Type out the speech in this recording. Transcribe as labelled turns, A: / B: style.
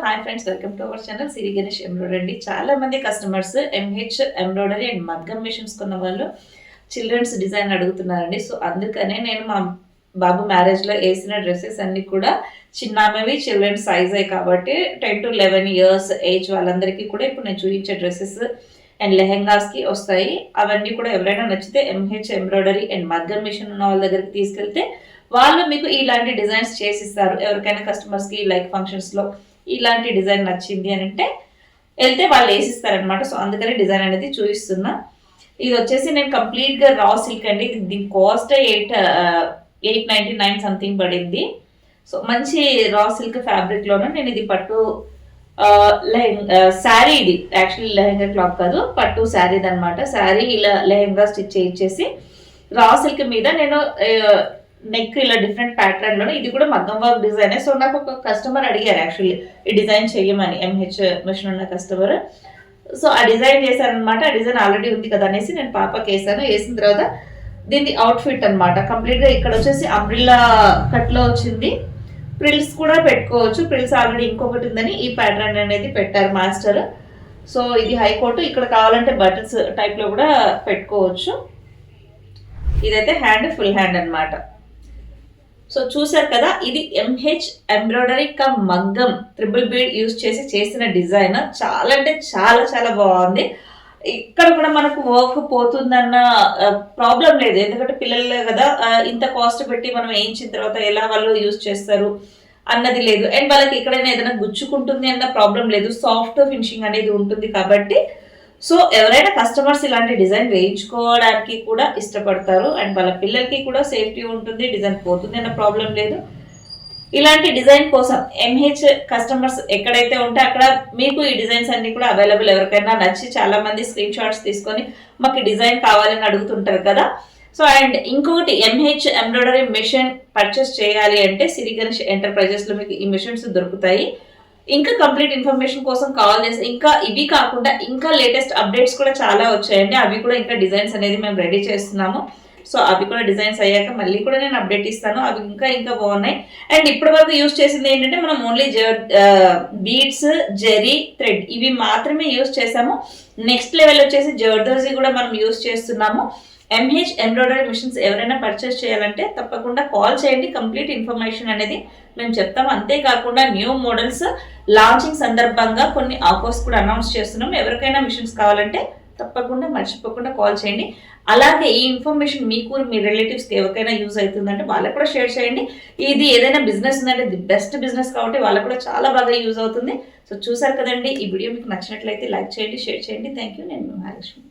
A: Hi friends, welcome to our channel Siri Ganesh embroidery. చాలా మంది customers MH embroidery and మగ్గం machines కొన్న వాళ్ళు చిల్డ్రన్స్ డిజైన్ అడుగుతున్నారండి. సో అందుకనే నేను మా బాబు మ్యారేజ్లో వేసిన డ్రెస్సెస్ అన్ని కూడా చిన్నవి చిల్డ్రన్స్ సైజే కాబట్టి 10 to 11 years ఏజ్ వాళ్ళందరికీ కూడా ఇప్పుడు నేను చూపించే డ్రెస్సెస్ అండ్ లెహెంగాస్కి వస్తాయి. అవన్నీ కూడా ఎవరైనా నచ్చితే ఎంహెచ్ ఎంబ్రాయిడరీ అండ్ మగ్గం మిషన్ ఉన్న వాళ్ళ దగ్గరికి తీసుకెళ్తే వాళ్ళు మీకు ఇలాంటి డిజైన్స్ చేసిస్తారు. ఎవరికైనా కస్టమర్స్కి లైక్ ఫంక్షన్స్లో ఇలాంటి డిజైన్ నచ్చింది అని అంటే వెళ్తే వాళ్ళు వేసిస్తారనమాట. సో అందుకని డిజైన్ అనేది చూపిస్తున్నా. ఇది వచ్చేసి నేను కంప్లీట్గా రా సిల్క్ అండి. దీని కాస్ట్ 899 సంథింగ్ పడింది. సో మంచి రా సిల్క్ ఫ్యాబ్రిక్లోనే నేను ఇది పట్టు శారీ, ఇది యాక్చువల్లీ లెహెంగా క్లాత్ కాదు, పట్టు శారీ అనమాట. శారీ ఇలా లెహెంగా స్టిచ్ చేయించేసి రా సిల్క్ మీద నేను నెక్ ఇలా డిఫరెంట్ ప్యాటర్న్ లోనే, ఇది కూడా మగ్గం వర్క్ డిజైన్. సో నాకు ఒక కస్టమర్ అడిగారు యాక్చువల్లీ ఈ డిజైన్ చేయమని, ఎంహెచ్ మిషన్ ఉన్న కస్టమర్. సో ఆ డిజైన్ చేశారనమాట. ఆ డిజైన్ ఆల్రెడీ ఉంది కదా అనేసి నేను పాపకి వేసాను. వేసిన తర్వాత దీని అవుట్ఫిట్ అనమాట. కంప్లీట్గా ఇక్కడ వచ్చేసి అంబ్రిల్లా కట్లో వచ్చింది. ప్రిల్స్ కూడా పెట్టుకోవచ్చు. ప్రిల్స్ ఆల్రెడీ ఇంకొకటి ఉందని ఈ ప్యాటర్న్ అనేది పెట్టారు మాస్టర్. సో ఇది హైకోట్. ఇక్కడ కావాలంటే బటన్స్ టైప్లో కూడా పెట్టుకోవచ్చు. ఇదైతే హ్యాండ్, ఫుల్ హ్యాండ్ అనమాట. సో చూసారు కదా, ఇది ఎంహెచ్ ఎంబ్రాయిడరీ కమ్ మగ్గం ట్రిపుల్ బీడ్ యూజ్ చేసి చేసిన డిజైన్. చాలా అంటే చాలా చాలా బాగుంది. ఇక్కడ కూడా మనకు వర్క్ పోతుందన్న ప్రాబ్లం లేదు, ఎందుకంటే పిల్లలే కదా, ఇంత కాస్ట్ పెట్టి మనం వేయించిన తర్వాత ఎలా వాళ్ళు యూజ్ చేస్తారు అన్నది లేదు. అండ్ వాళ్ళకి ఎక్కడైనా ఏదైనా గుచ్చుకుంటుంది అన్న ప్రాబ్లం లేదు. సాఫ్ట్ ఫినిషింగ్ అనేది ఉంటుంది కాబట్టి సో ఎవరైనా కస్టమర్స్ ఇలాంటి డిజైన్ వేయించుకోవడానికి కూడా ఇష్టపడతారు. అండ్ వాళ్ళ పిల్లలకి కూడా సేఫ్టీ ఉంటుంది, డిజైన్ పోతుంది అన్న ప్రాబ్లం లేదు. ఇలాంటి డిజైన్ కోసం ఎంహెచ్ కస్టమర్స్ ఎక్కడైతే ఉంటే అక్కడ మీకు ఈ డిజైన్స్ అన్ని కూడా అవైలబుల్. ఎవరికైనా నచ్చి చాలా మంది స్క్రీన్ షాట్స్ తీసుకొని మాకు డిజైన్ కావాలని అడుగుతుంటారు కదా. సో అండ్ ఇంకొకటి, ఎంహెచ్ ఎంబ్రాయిడరీ మిషన్ పర్చేస్ చేయాలి అంటే సిరి గణేష్ ఎంటర్ప్రైజెస్లో మీకు ఈ మిషన్స్ దొరుకుతాయి. ఇంకా కంప్లీట్ ఇన్ఫర్మేషన్ కోసం కాల్ చేసి, ఇంకా ఇవి కాకుండా ఇంకా లేటెస్ట్ అప్డేట్స్ కూడా చాలా వచ్చాయండి. అవి కూడా ఇంకా డిజైన్స్ అనేది మేము రెడీ చేస్తున్నాము. సో అవి కూడా డిజైన్స్ అయ్యాక మళ్ళీ కూడా నేను అప్డేట్ ఇస్తాను. అవి ఇంకా ఇంకా బాగున్నాయి. అండ్ ఇప్పటి వరకు యూజ్ చేసింది ఏంటంటే మనం ఓన్లీ బీడ్స్, జెరీ, థ్రెడ్ ఇవి మాత్రమే యూజ్ చేసాము. నెక్స్ట్ లెవెల్ వచ్చేసి జర్దర్జీ కూడా మనం యూజ్ చేస్తున్నాము. ఎంహెచ్ ఎంబ్రాయిడరీ మిషన్స్ ఎవరైనా పర్చేస్ చేయాలంటే తప్పకుండా కాల్ చేయండి. కంప్లీట్ ఇన్ఫర్మేషన్ అనేది మేము చెప్తాము. అంతేకాకుండా న్యూ మోడల్స్ లాంచింగ్ సందర్భంగా కొన్ని ఆఫర్స్ కూడా అనౌన్స్ చేస్తున్నాం. ఎవరికైనా మిషన్స్ కావాలంటే తప్పకుండా మర్చిపోకుండా కాల్ చేయండి. అలాగే ఈ ఇన్ఫర్మేషన్ మీకు, మీ రిలేటివ్స్కి ఎవరికైనా యూజ్ అవుతుందంటే వాళ్ళకు కూడా షేర్ చేయండి. ఇది ఏదైనా బిజినెస్ ఉందంటే ది బెస్ట్ బిజినెస్ కాబట్టి వాళ్ళకు కూడా చాలా బాగా యూజ్ అవుతుంది. సో చూసారు కదండి, ఈ వీడియో మీకు నచ్చినట్లయితే లైక్ చేయండి, షేర్ చేయండి. Thank you. నేను మహాలక్ష్మి.